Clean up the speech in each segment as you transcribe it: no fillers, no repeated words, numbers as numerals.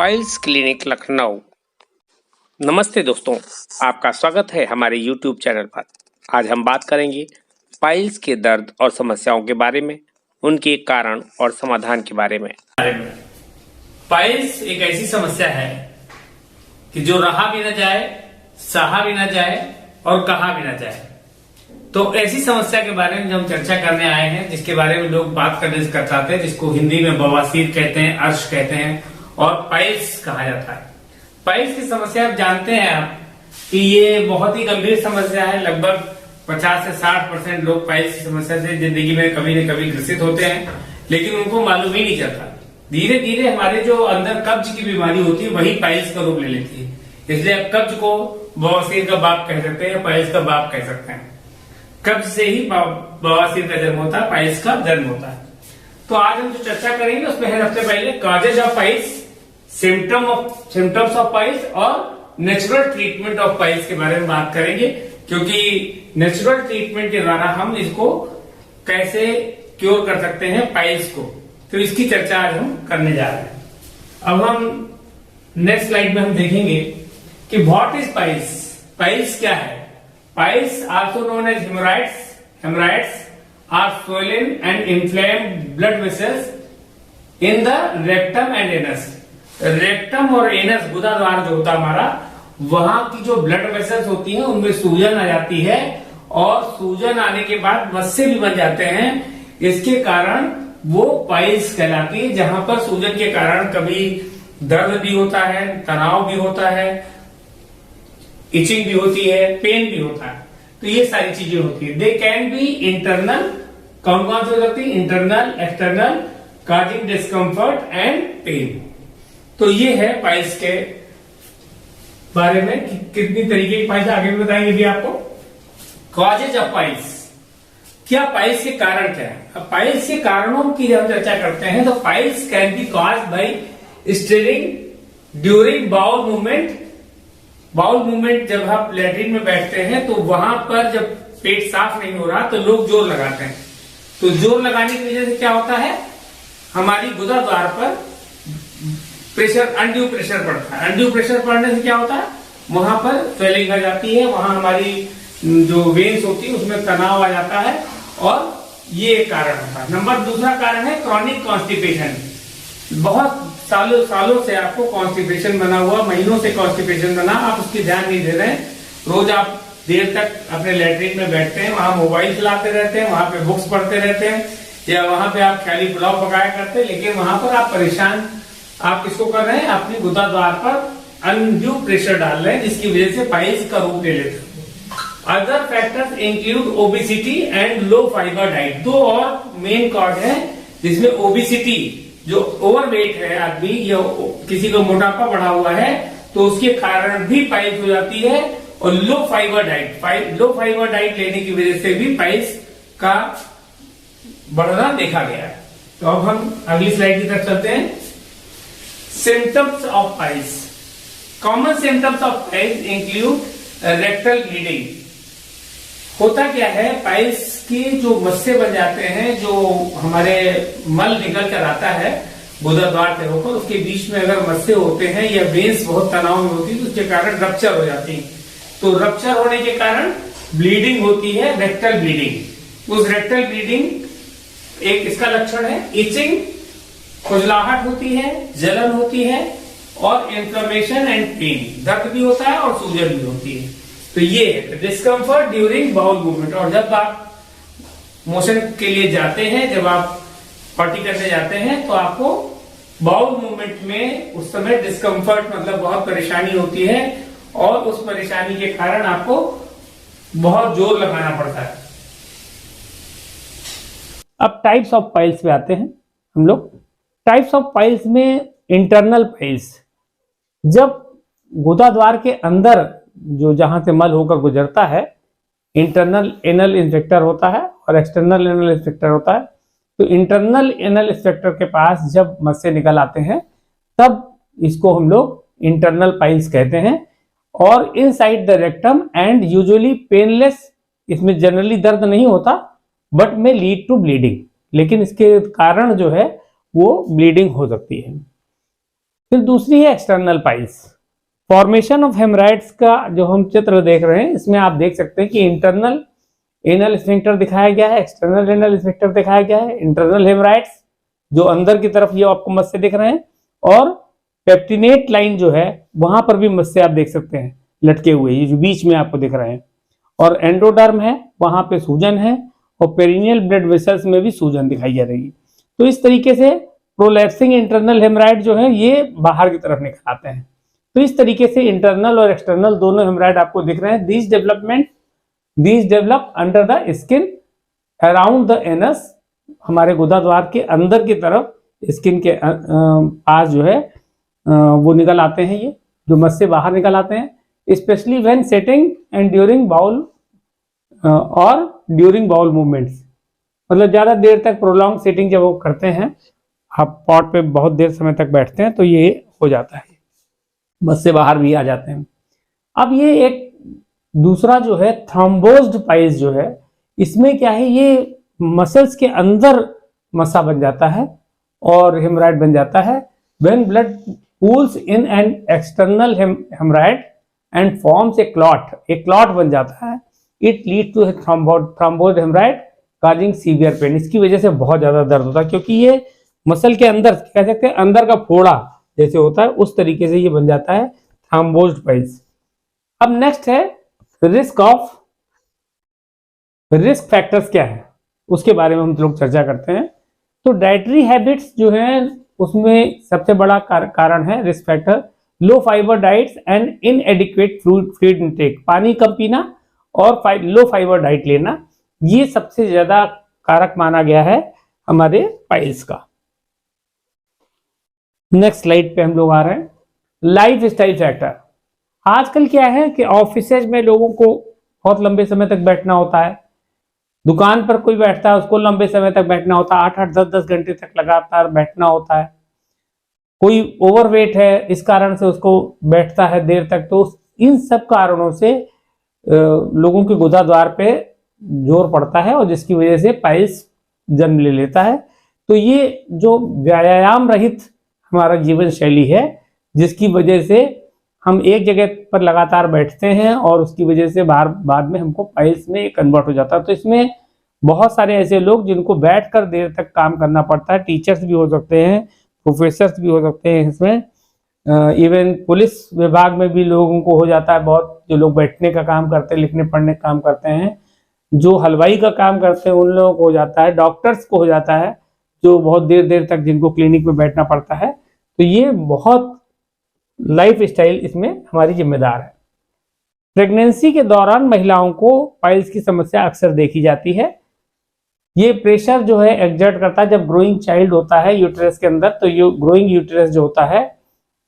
Piles clinic Lucknow. नमस्ते दोस्तों, आपका स्वागत है हमारे YouTube चैनल पर। आज हम बात करेंगे पाइल्स के दर्द और समस्याओं के बारे में, उनके कारण और समाधान के बारे में। पाइल्स एक ऐसी समस्या है कि जो रहा भी न जाए, सहा भी न जाए और कहा भी न जाए। तो ऐसी समस्या के बारे में जो हम चर्चा करने आए हैं, जिसके बारे में लोग बात करने से चाहते हैं, जिसको हिंदी में बवासीर कहते हैं, अर्श कहते हैं और पाइल्स कहा जाता है। पाइल्स की समस्या आप जानते हैं आप कि ये बहुत ही गंभीर समस्या है। लगभग 50 से 60% लोग पाइल्स की समस्या से जिंदगी में कभी न कभी ग्रसित होते हैं, लेकिन उनको मालूम ही नहीं चलता। धीरे धीरे हमारे जो अंदर कब्ज की बीमारी होती है वही पाइल्स का रूप ले लेती है। इसलिए आप कब्ज को बवासीर का बाप कह सकते हैं, पाइल्स का बाप कह सकते हैं। कब्ज से ही बवासीर का जन्म होता है, पाइल्स का जन्म होता है। तो आज हम जो चर्चा करेंगे उसमें है सबसे पहले causes of piles, symptoms of piles और नेचुरल ट्रीटमेंट ऑफ पाइल्स के बारे में बात करेंगे, क्योंकि नेचुरल ट्रीटमेंट के द्वारा हम इसको कैसे क्योर कर सकते हैं पाइल्स को। तो इसकी चर्चा आज हम करने जा रहे हैं। अब हम नेक्स्ट स्लाइड में हम देखेंगे कि व्हाट इज पाइल्स। पाइल्स क्या है? Piles also known as haemorrhoids are swollen and inflamed blood vessels in the rectum and anus। Rectum और एनस गुदाद्वार जो होता है हमारा, वहां की जो ब्लड वेसल्स होती हैं उनमें सूजन आ जाती है और सूजन आने के बाद मस्से भी बन जाते हैं। इसके कारण वो पाइल्स कहलाती है, जहां पर सूजन के कारण कभी दर्द भी होता है, तनाव भी होता है, इचिंग भी होती है, पेन भी होता है। तो ये सारी चीजें होती है। दे कैन बी इंटरनल, कौन कौन से हो सकती है? Internal, external, causing discomfort and pain. तो ये है पाइल्स के बारे में कि कितनी तरीके की पाइल्स, आगे भी बताएंगे भी आपको। कॉजेज ऑफ पाइल्स, क्या पाइल्स के कारण क्या है? अब पाइल्स के कारणों की जब चर्चा करते हैं तो piles can be caused by stirring during bowel movement. Bowel movement, जब आप लैट्रिन में बैठते हैं तो वहां पर जब पेट साफ नहीं हो रहा तो लोग जोर लगाते हैं। तो जोर लगाने की वजह से क्या होता है? हमारी गुदाद्वार पर प्रेशर, अनड्यू प्रेशर पड़ता है। अनड्यू प्रेशर पड़ने से क्या होता है? वहां पर स्वेलिंग आ जाती है, वहां हमारी जो वेन्स होती है उसमें तनाव आ जाता है और ये एक कारण होता है। दूसरा कारण है क्रॉनिक कॉन्स्टिपेशन। बहुत सालों से आपको कॉन्स्टिपेशन बना हुआ, महीनों से कॉन्स्टिपेशन बना, आप उसकी ध्यान नहीं दे रहे हैं। रोज आप देर तक अपने लैट्रिन में बैठते हैं, वहां मोबाइल चलाते रहते हैं, वहां पे बुक्स पढ़ते रहते हैं, या वहां पे आप ख्याली पुलाव पकाया करते हैं, लेकिन वहां पर आप परेशान, आप किसको कर रहे हैं? अपनी गुदाद्वार पर अनड्यू प्रेशर डाल रहे हैं, जिसकी वजह से पाइल्स का रूप ले लेते हैं। Other factors include obesity and low fibre diet. दो और मेन कॉज है जिसमें ओबेसिटी, जो ओवरवेट है आदमी या किसी को मोटापा बढ़ा हुआ है तो उसके कारण भी पाइल्स हो जाती है, और लो फाइबर डाइट लेने की वजह से भी पाइल्स का बढ़ना देखा गया है। तो अब हम अगली स्लाइड की तरफ चलते हैं। Symptoms of piles. Common symptoms of piles include rectal bleeding. होता क्या है? पाइल्स के जो मस्से बन जाते हैं, जो हमारे मल निकल कर आता है गुदाद्वार से होकर, उसके बीच में अगर मस्से होते हैं या वेन्स बहुत तनाव में होती है तो उसके कारण रप्चर हो जाती है। तो रप्चर होने के कारण ब्लीडिंग होती है, रेक्टल ब्लीडिंग। उस रेक्टल ब्लीडिंग एक इसका लक्षण है। इचिंग, खुजलाहट होती है, जलन होती है और इन्फ्लेमेशन एंड पेन, दर्द भी होता है और सूजन भी होती है। तो ये डिस्कम्फर्ट ड्यूरिंग बाउल मूवमेंट। और जब आप मोशन के लिए जाते हैं, जब आप पॉटी करने जाते हैं तो आपको बाउल मूवमेंट में उस समय डिस्कम्फर्ट, मतलब बहुत परेशानी होती है और उस परेशानी के कारण आपको बहुत जोर लगाना पड़ता है। अब टाइप्स ऑफ पाइल्स पे आते हैं हम लोग। टाइप्स ऑफ पाइल्स में इंटरनल पाइल्स, जब गुदाद्वार के अंदर जो जहां से मल होकर गुजरता है, इंटरनल एनल इंस्पेक्टर होता है और एक्सटर्नल एनल इंस्पेक्टर होता है। तो इंटरनल एनल इंस्पेक्टर के पास जब मस्से निकल आते हैं तब इसको हम लोग इंटरनल पाइल्स कहते हैं। और inside the rectum and usually painless, इसमें जनरली दर्द नहीं होता बट में लीड टू ब्लीडिंग, लेकिन इसके कारण जो है वो ब्लीडिंग हो सकती है। फिर दूसरी है external piles. Formation of haemorrhoids का जो हम चित्र देख रहे हैं, इसमें आप देख सकते हैं कि इंटरनल एनल स्फिंक्टर दिखाया गया है, एक्सटर्नल एनल स्फिंक्टर दिखाया गया है, इंटरनल हेमराइड्स जो अंदर की तरफ ये आपको मस्से दिख रहे हैं, और पेप्टिनेट लाइन जो है वहां पर भी मस्से आप देख सकते हैं लटके हुए, ये जो बीच में आपको दिख रहे हैं। और एंडोडर्म है, वहां पे सूजन है, और पेरिनियल ब्लड वेसल्स में भी सूजन दिखाई जा रही है। तो इस तरीके से प्रोलैप्सिंग इंटरनल हेमराइड जो है ये बाहर की तरफ निकल आते हैं। तो इस तरीके से इंटरनल और एक्सटर्नल दोनों हेमराइड आपको दिख रहे हैं। These develop under the skin around the anus, हमारे गुदा द्वार के अंदर की तरफ स्किन के पास जो है वो निकल आते हैं, ये जो मस्से बाहर निकल आते हैं। Specially when sitting and during bowel और ड्यूरिंग बाउल मूवमेंट्स, मतलब ज्यादा देर तक प्रोलॉन्ग सेटिंग जब वो करते हैं, आप पॉट पे बहुत देर समय तक बैठते हैं तो ये हो जाता है, मस्से बाहर भी आ जाते हैं। अब ये एक दूसरा जो है थ्रोम्बोज्ड पाइल्स जो है, इसमें क्या है, ये मसल्स के अंदर मस्सा बन जाता है और हेमराइड बन जाता है। When blood pools in an external haemorrhoid and forms a clot बन जाता है, it lead to thrombosed haemorrhoid causing severe pain. इसकी वजह से बहुत ज्यादा दर्द होता है, क्योंकि ये मसल के अंदर कह सकते हैं अंदर का फोड़ा जैसे होता है, उस तरीके से ये बन जाता है थ्रोम्बोज्ड पाइल्स। अब नेक्स्ट है रिस्क फैक्टर्स क्या है, उसके बारे में हम लोग चर्चा करते हैं। तो डाइटरी हैबिट्स जो है उसमें सबसे बड़ा कारण है risk factor, low fibre diets and इनएडिक्वेट food intake, पानी कम पीना और लो फाइबर डाइट लेना, ये सबसे ज्यादा कारक माना गया है हमारे पाइल्स का। नेक्स्ट स्लाइड पे हम लोग आ रहे हैं, लाइफ स्टाइल फैक्टर। आजकल क्या है कि ऑफिसेज में लोगों को बहुत लंबे समय तक बैठना होता है, दुकान पर कोई बैठता है उसको लंबे समय तक बैठना होता है, 8-8 10-10 घंटे तक लगातार बैठना होता है। कोई ओवरवेट है, इस कारण से उसको बैठता है देर तक। तो इन सब कारणों से लोगों के गुदा द्वार पे जोर पड़ता है और जिसकी वजह से पाइल्स जन्म ले लेता है। तो ये जो व्यायाम रहित हमारा जीवन शैली है, जिसकी वजह से हम एक जगह पर लगातार बैठते हैं और उसकी वजह से बाद में हमको पाइल्स में कन्वर्ट हो जाता है। तो इसमें बहुत सारे ऐसे लोग जिनको बैठकर देर तक काम करना पड़ता है, टीचर्स भी हो सकते हैं, प्रोफेसर्स भी हो सकते हैं, इसमें इवन पुलिस विभाग में भी लोगों को हो जाता है बहुत, जो लोग बैठने का काम करते हैं, लिखने पढ़ने का काम करते हैं, जो हलवाई का काम करते हैं उन लोगों को हो जाता है, डॉक्टर्स को हो जाता है जो बहुत देर देर तक जिनको क्लिनिक में बैठना पड़ता है। तो ये बहुत लाइफ स्टाइल इसमें हमारी जिम्मेदार है। प्रेगनेंसी के दौरान महिलाओं को पाइल्स की समस्या अक्सर देखी जाती है। ये प्रेशर जो है एक्सर्ट करता है जब ग्रोइंग चाइल्ड होता है यूटेरस के अंदर, तो ये ग्रोइंग यूटेरस जो होता है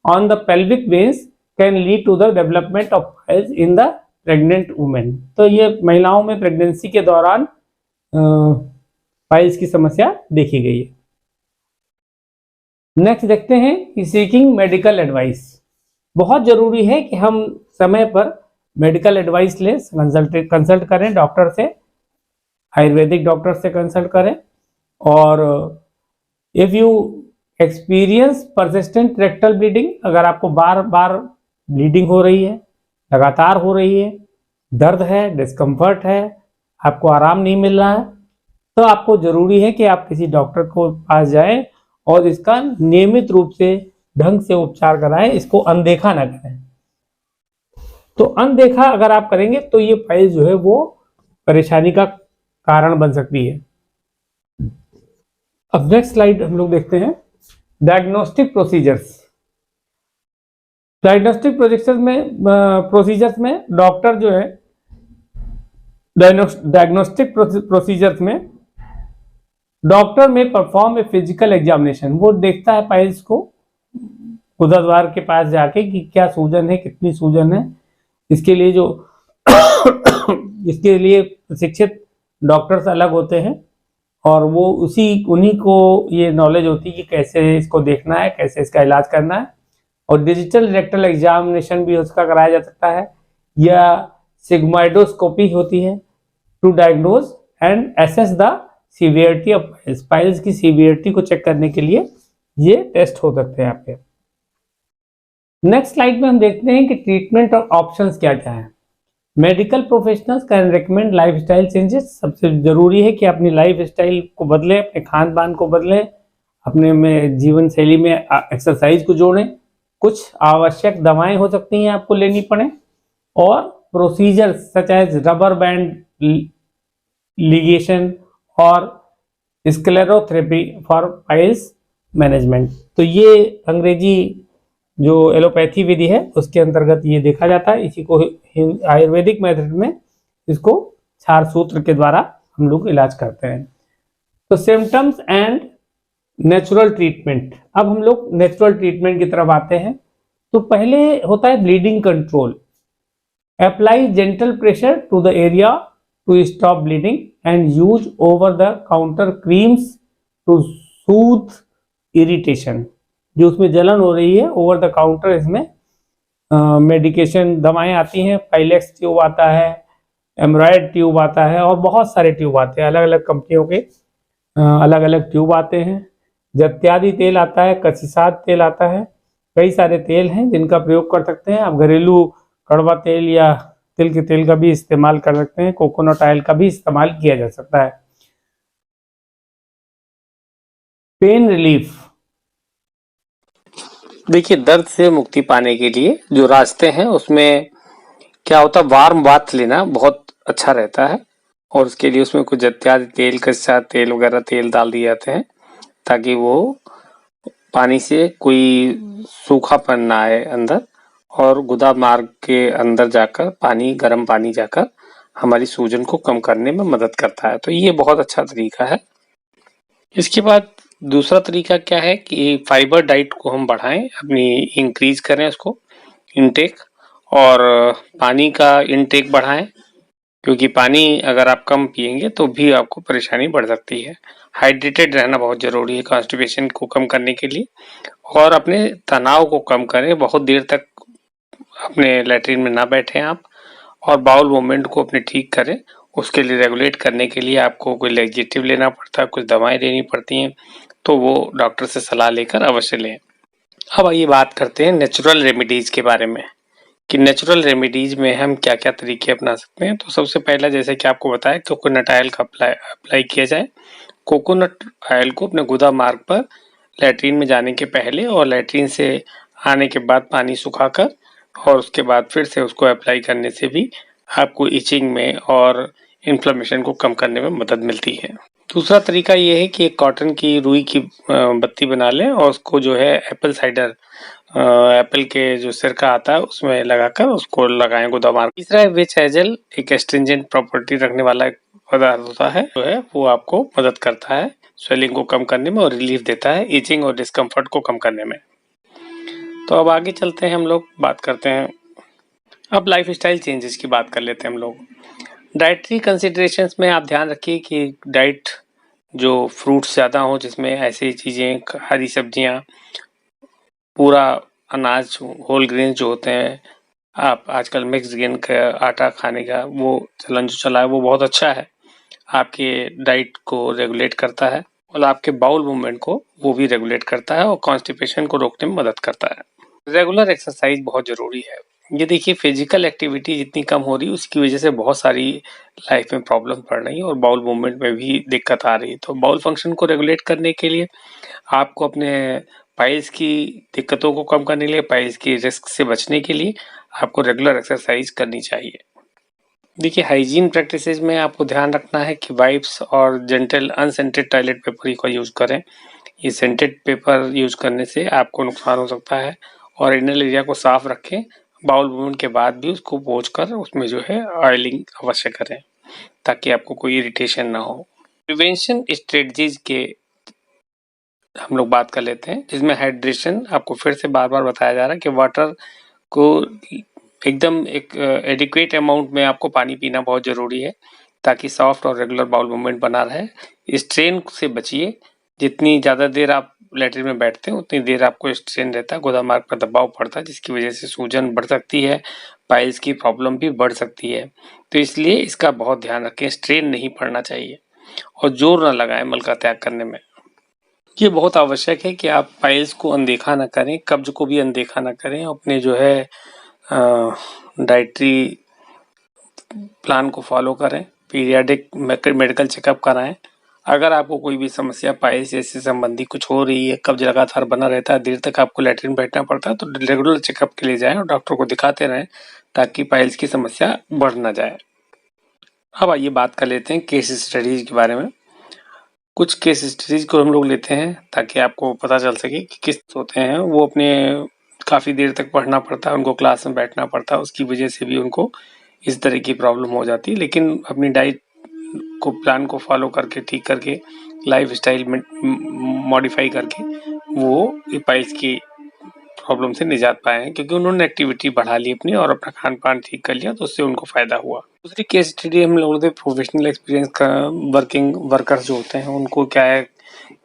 on the pelvic veins can lead to the development of piles in the pregnant women. तो ये महिलाओं में प्रेगनेंसी के दौरान पाइल्स की समस्या देखी गई है। नेक्स्ट देखते हैं कि सीकिंग मेडिकल एडवाइस। बहुत जरूरी है कि हम समय पर मेडिकल एडवाइस लें, कंसल्ट करें डॉक्टर से, आयुर्वेदिक डॉक्टर से कंसल्ट करें। और if you experience persistent rectal bleeding, अगर आपको बार बार ब्लीडिंग हो रही है, लगातार हो रही है, दर्द है, डिस्कम्फर्ट है, आपको आराम नहीं मिल रहा है, तो आपको जरूरी है कि आप किसी डॉक्टर को पास जाएं और इसका नियमित रूप से ढंग से उपचार कराएं, इसको अनदेखा ना करें। तो अनदेखा अगर आप करेंगे तो ये पाइल्स जो है वो परेशानी का कारण बन सकती है। अब नेक्स्ट स्लाइड हम लोग देखते हैं, डायग्नोस्टिक प्रोसीजर्स। डायग्नोस्टिक प्रोसीजर्स में डॉक्टर जो है डायग्नोस्टिक प्रोसीजर्स में डॉक्टर में परफॉर्म ए फिजिकल एग्जामिनेशन। वो देखता है पाइल्स को गुदा द्वार के पास जाके कि क्या सूजन है, कितनी सूजन है। इसके लिए जो इसके लिए प्रशिक्षित डॉक्टर्स अलग होते हैं और वो उन्हीं को ये नॉलेज होती है कि कैसे इसको देखना है, कैसे इसका इलाज करना है। और डिजिटल रेक्टल एग्जामिनेशन भी उसका कराया जा सकता है, या सिग्मोइडोस्कोपी होती है to diagnose and assess the severity of piles की सीवियरिटी को चेक करने के लिए ये टेस्ट हो सकते हैं आपके। नेक्स्ट स्लाइड में हम देखते हैं कि ट्रीटमेंट और ऑप्शंस क्या क्या है। Medical professionals can recommend lifestyle changes. सबसे जरूरी है कि अपनी लाइफ स्टाइल को बदलें, अपने खान पान को बदलें, अपने में जीवन शैली में एक्सरसाइज को जोड़ें। कुछ आवश्यक दवाएं हो सकती हैं आपको लेनी पड़े, और procedure such as rubber band ligation और स्क्लेरोथेरेपी फॉर पाइल्स मैनेजमेंट। तो ये अंग्रेजी जो एलोपैथी विधि है उसके अंतर्गत ये देखा जाता है। इसी को आयुर्वेदिक मेथड में इसको क्षार सूत्र के द्वारा हम लोग इलाज करते हैं। तो सिम्टम्स एंड नेचुरल ट्रीटमेंट। अब हम लोग नेचुरल ट्रीटमेंट की तरफ आते हैं। तो पहले होता है bleeding control. Apply gentle pressure to the area to stop bleeding and use over the counter creams to soothe irritation. जो उसमें जलन हो रही है, ओवर द काउंटर इसमें मेडिकेशन दवाएं आती हैं। पाइलेक्स ट्यूब आता है, एमरॉयड ट्यूब आता है, और बहुत सारे ट्यूब आते हैं। अलग अलग कंपनियों के अलग अलग ट्यूब आते हैं। जत्यादि तेल आता है, कसीसाद तेल आता है। कई सारे तेल हैं जिनका प्रयोग कर सकते हैं आप। घरेलू कड़वा तेल या तिल के तेल का भी इस्तेमाल कर सकते हैं। कोकोनट ऑयल का भी इस्तेमाल किया जा सकता है। Pain relief. देखिए, दर्द से मुक्ति पाने के लिए जो रास्ते हैं उसमें क्या होता है, वार्म बाथ लेना बहुत अच्छा रहता है। और उसके लिए उसमें कुछ इत्यादि तेल के साथ तेल वगैरह तेल डाल दिए जाते हैं ताकि वो पानी से कोई सूखापन ना आए अंदर, और गुदा मार्ग के अंदर जाकर पानी, गर्म पानी जाकर हमारी सूजन को कम करने में मदद करता है। तो ये बहुत अच्छा तरीका है। इसके बाद दूसरा तरीका क्या है कि फाइबर डाइट को हम बढ़ाएं, अपनी इंक्रीज करें उसको इनटेक, और पानी का इनटेक बढ़ाएं, क्योंकि पानी अगर आप कम पिएंगे तो भी आपको परेशानी बढ़ सकती है। हाइड्रेटेड रहना बहुत जरूरी है कॉन्स्टिपेशन को कम करने के लिए। और अपने तनाव को कम करें, बहुत देर तक अपने लैट्रिन में ना बैठें आप, और बाउल मूवमेंट को अपने ठीक करें। उसके लिए रेगुलेट करने के लिए आपको कोई लेक्जेटिव लेना पड़ता है, कुछ दवाएं लेनी पड़ती हैं, तो वो डॉक्टर से सलाह लेकर अवश्य लें। अब आइए बात करते हैं नेचुरल रेमेडीज के बारे में कि नेचुरल रेमेडीज में हम क्या क्या तरीके अपना सकते हैं। तो सबसे पहला, जैसे कि आपको बताया, कोकोनट ऑयल का अप्लाई किया जाए। कोकोनट ऑयल को अपने गुदा मार्ग पर लैट्रिन में जाने के पहले और लैट्रिन से आने के बाद पानी सुखाकर और उसके बाद फिर से उसको अप्लाई करने से भी आपको इचिंग में और इन्फ्लेमेशन को कम करने में मदद मिलती है। दूसरा तरीका ये है कि एक कॉटन की रुई की बत्ती बना लें और उसको जो है एप्पल साइडर, एप्पल के जो सिरका आता है उसमें लगाकर उसको लगाएं गुदा मार्ग। तीसरा है विच हेजल, एक एस्ट्रिंजेंट प्रॉपर्टी रखने वाला एक पदार्थ होता है, जो है वो आपको मदद करता है स्वेलिंग को कम करने में और रिलीफ देता है इचिंग और डिस्कम्फर्ट को कम करने में। तो अब आगे चलते हैं, हम लोग बात करते हैं, अब लाइफ स्टाइल चेंजेस की बात कर लेते हैं हम लोग। डाइटरी कंसिडरेशंस में आप ध्यान रखिए कि डाइट जो फ्रूट्स ज़्यादा हो, जिसमें ऐसी चीज़ें, हरी सब्जियां, पूरा अनाज, होल ग्रेन जो होते हैं, आप आजकल मिक्स ग्रेन का आटा खाने का वो चलन जो चला है वो बहुत अच्छा है, आपके डाइट को रेगुलेट करता है और आपके बाउल मूवमेंट को वो भी रेगुलेट करता है और कॉन्स्टिपेशन को रोकने में मदद करता है। रेगुलर एक्सरसाइज बहुत जरूरी है। ये देखिए, फिजिकल एक्टिविटी जितनी कम हो रही है उसकी वजह से बहुत सारी लाइफ में प्रॉब्लम पड़ रही है और बाउल मूवमेंट में भी दिक्कत आ रही है। तो बाउल फंक्शन को रेगुलेट करने के लिए आपको अपने पाइल्स की दिक्कतों को कम करने के लिए, पाइल्स की रिस्क से बचने के लिए आपको रेगुलर एक्सरसाइज करनी चाहिए। देखिए, हाइजीन प्रैक्टिसेस में आपको ध्यान रखना है कि वाइप्स और जेंटल अनसेंटेड टॉयलेट पेपर का यूज करें। ये सेंटेड पेपर यूज करने से आपको नुकसान हो सकता है। और इनर एरिया को साफ रखें, बाउल मूवमेंट के बाद भी उसको पोंछ कर उसमें जो है ऑयलिंग अवश्य करें ताकि आपको कोई इरिटेशन ना हो। प्रिवेंशन स्ट्रेटजीज के हम लोग बात कर लेते हैं, जिसमें हाइड्रेशन आपको फिर से बार बार बताया जा रहा है कि वाटर को एकदम एक एडिक्वेट अमाउंट में आपको पानी पीना बहुत जरूरी है ताकि सॉफ्ट और रेगुलर बाउल मूवमेंट बना रहे। स्ट्रेन से बचिए, जितनी ज़्यादा देर आप लैट्रिन में बैठते हैं उतनी देर आपको स्ट्रेन रहता है, गुदा मार्ग पर दबाव पड़ता है, जिसकी वजह से सूजन बढ़ सकती है, पाइल्स की प्रॉब्लम भी बढ़ सकती है। तो इसलिए इसका बहुत ध्यान रखें, स्ट्रेन नहीं पड़ना चाहिए और जोर ना लगाएं मल का त्याग करने में। ये बहुत आवश्यक है कि आप पाइल्स को अनदेखा ना करें, कब्ज को भी अनदेखा ना करें, अपने जो है डाइटरी प्लान को फॉलो करें, पीरियाडिक मेडिकल चेकअप कराएं। अगर आपको कोई भी समस्या पाइल्स से संबंधी कुछ हो रही है, कब्ज लगातार बना रहता है, देर तक आपको लैट्रिन बैठना पड़ता है, तो रेगुलर चेकअप के लिए जाएं और डॉक्टर को दिखाते रहें ताकि पाइल्स की समस्या बढ़ ना जाए। अब आइए बात कर लेते हैं केस स्टडीज के बारे में। कुछ केस स्टडीज को हम लोग लेते हैं ताकि आपको पता चल सके कि किस होते हैं वो अपने काफ़ी देर तक पढ़ना पड़ता है, उनको क्लास में बैठना पड़ता है, उसकी वजह से भी उनको इस तरह की प्रॉब्लम हो जाती है। लेकिन अपनी डाइट को प्लान को फॉलो करके, ठीक करके, लाइफ स्टाइल में मॉडिफाई करके वो पाइल्स की प्रॉब्लम से निजात पाए हैं, क्योंकि उन्होंने एक्टिविटी बढ़ा ली अपनी और अपना खान पान ठीक कर लिया, तो उससे उनको फायदा हुआ। दूसरी केस स्टडी हम लोगों ने प्रोफेशनल एक्सपीरियंस का वर्कर्स जो होते हैं उनको क्या है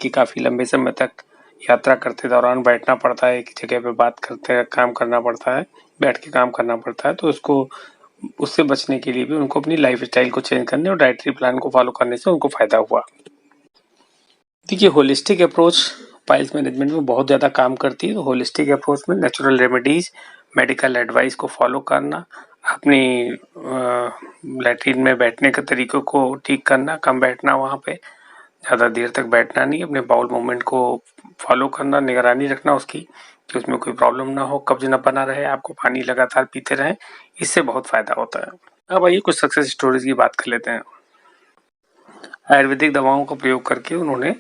कि काफ़ी लंबे समय तक यात्रा करते दौरान बैठना पड़ता है, एक जगह पे बात करते काम करना पड़ता है, बैठ के काम करना पड़ता है, तो उसको उससे बचने के लिए भी उनको अपनी लाइफ स्टाइल को चेंज करने और डाइटरी प्लान को फॉलो करने से उनको फायदा हुआ। देखिए, होलिस्टिक अप्रोच पाइल्स मैनेजमेंट में बहुत ज़्यादा काम करती है। तो होलिस्टिक अप्रोच में नेचुरल रेमेडीज, मेडिकल एडवाइस को फॉलो करना, अपनी लैट्रिन में बैठने के तरीकों को ठीक करना, कम बैठना, वहाँ पे ज़्यादा देर तक बैठना नहीं, अपने बाउल मूवमेंट को फॉलो करना, निगरानी रखना उसकी कि उसमें कोई प्रॉब्लम ना हो, कब्ज ना बना रहे, आपको पानी लगातार पीते रहें, इससे बहुत फ़ायदा होता है। अब आइए कुछ सक्सेस स्टोरीज की बात कर लेते हैं। आयुर्वेदिक दवाओं का प्रयोग करके उन्होंने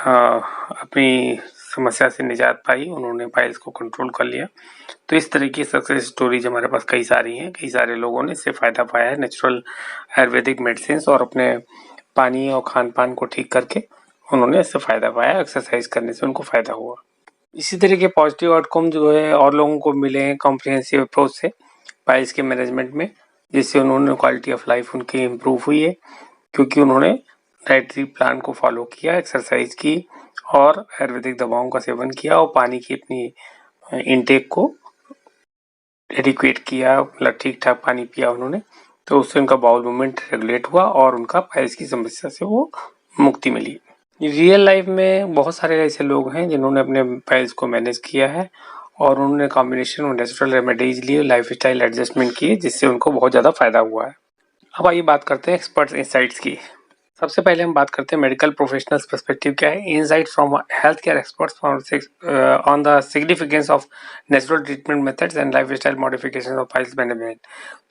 अपनी समस्या से निजात पाई, उन्होंने पाइल्स को कंट्रोल कर लिया। तो इस तरह की सक्सेस स्टोरीज हमारे पास कई सारी हैं, कई सारे लोगों ने इससे फ़ायदा पाया है नेचुरल आयुर्वेदिक मेडिसिन और अपने पानी और खान पान को ठीक करके उन्होंने इससे फ़ायदा पाया, एक्सरसाइज करने से उनको फ़ायदा हुआ। इसी तरह के पॉजिटिव आउटकम जो है और लोगों को मिले हैं कॉम्प्रिहेंसिव अप्रोच से पाइल्स के मैनेजमेंट में, जिससे उन्होंने क्वालिटी ऑफ लाइफ उनकी इम्प्रूव हुई है, क्योंकि उन्होंने डाइटरी प्लान को फॉलो किया, एक्सरसाइज की और आयुर्वेदिक दवाओं का सेवन किया और पानी की अपनी इनटेक को एडिक्वेट किया, मतलब ठीक ठाक पानी पिया उन्होंने, तो उससे उनका बाउल मूवमेंट रेगुलेट हुआ और उनका पाइल्स की समस्या से वो मुक्ति मिली। रियल लाइफ में बहुत सारे ऐसे लोग हैं जिन्होंने अपने पाइल्स को मैनेज किया है और उन्होंने कॉम्बिनेशन में नेचुरल रेमेडीज लिए, लाइफ स्टाइल एडजस्टमेंट किए, जिससे उनको बहुत ज़्यादा फायदा हुआ है। अब आइए बात करते हैं एक्सपर्ट्स इंसाइट्स की। सबसे पहले हम बात करते हैं मेडिकल प्रोफेशनल्स पर्सपेक्टिव क्या है। Insight from health care experts on the significance of natural treatment methods and life style modification of piles management.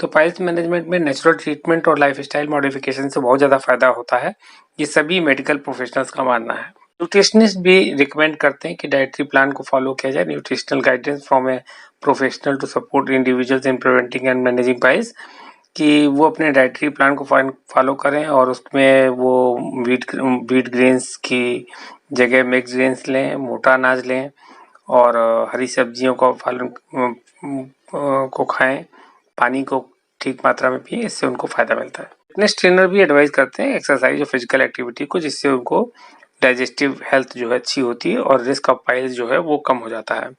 तो पाइल्स मैनेजमेंट में नेचुरल ट्रीटमेंट और लाइफ स्टाइल मॉडिफिकेशन से बहुत ज़्यादा फायदा होता है, ये सभी मेडिकल प्रोफेशनल्स का मानना है। न्यूट्रिशनिस्ट भी रिकमेंड करते हैं कि डाइटरी प्लान को फॉलो किया जाए, nutritional guidance from a professional to support individuals in preventing and managing piles, कि वो अपने डाइटरी प्लान को फॉलो करें और उसमें वो व्हीट ग्रेन्स की जगह मिक्स ग्रेन्स लें, मोटा अनाज लें और हरी सब्जियों का को खाएं, पानी को ठीक मात्रा में पिए, इससे उनको फायदा मिलता है। फिटनेस ट्रेनर भी एडवाइस करते हैं एक्सरसाइज और फिजिकल एक्टिविटी को, जिससे उनको डाइजेस्टिव हेल्थ जो है अच्छी होती है और रिस्क ऑफ पाइल्स जो है वो कम हो जाता है।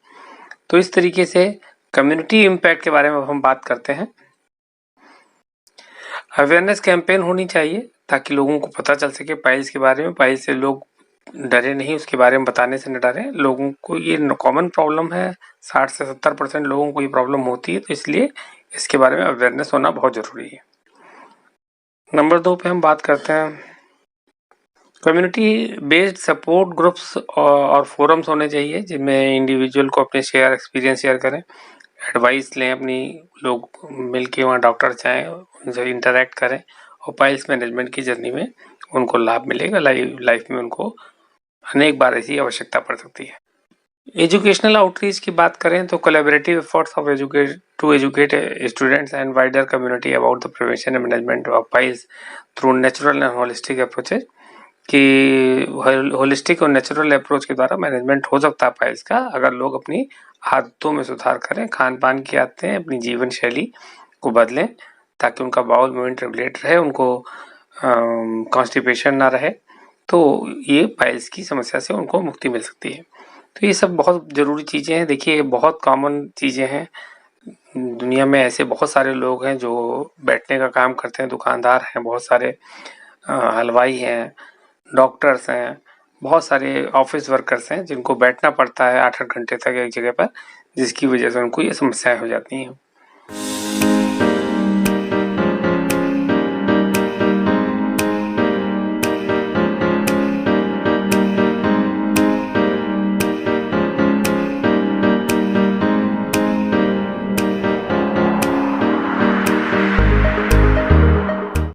तो इस तरीके से कम्युनिटी इम्पैक्ट के बारे में हम बात करते हैं। अवेयरनेस कैंपेन होनी चाहिए ताकि लोगों को पता चल सके पाइल्स के बारे में, पाइल्स से लोग डरे नहीं, उसके बारे में बताने से न डरें। लोगों को ये कॉमन प्रॉब्लम है, 60 से 70% लोगों को ये प्रॉब्लम होती है, तो इसलिए इसके बारे में अवेयरनेस होना बहुत ज़रूरी है। नंबर 2 पे हम बात करते हैं कम्युनिटी बेस्ड सपोर्ट ग्रुप्स और फोरम्स होने चाहिए, जिनमें इंडिविजुअल को अपने एक्सपीरियंस शेयर करें, एडवाइस लें अपनी, लोग मिल के वहाँ डॉक्टर चाहें उनसे इंटरेक्ट करें और पाइल्स मैनेजमेंट की जर्नी में उनको लाभ मिलेगा। लाइफ में उनको अनेक बार ऐसी आवश्यकता पड़ सकती है। एजुकेशनल आउटरीच की बात करें तो collaborative efforts of educate students and wider community about the prevention and management of piles through natural and holistic approaches, कि होलिस्टिक और नेचुरल अप्रोच के द्वारा मैनेजमेंट हो सकता है पाइल्स का, अगर लोग अपनी आदतों में सुधार करें, खान पान की आदतें, अपनी जीवन शैली को बदलें ताकि उनका बाउल मूवमेंट रेगुलेट रहे, उनको कॉन्स्टिपेशन ना रहे, तो ये पाइल्स की समस्या से उनको मुक्ति मिल सकती है। तो ये सब बहुत ज़रूरी चीज़ें हैं। देखिए, बहुत कॉमन चीज़ें हैं, दुनिया में ऐसे बहुत सारे लोग हैं जो बैठने का काम करते हैं, दुकानदार हैं, बहुत सारे हलवाई हैं, डॉक्टर्स हैं, बहुत सारे ऑफिस वर्कर्स हैं जिनको बैठना पड़ता है 8-8 घंटे तक एक जगह पर, जिसकी वजह से उनको ये समस्याएं हो जाती हैं।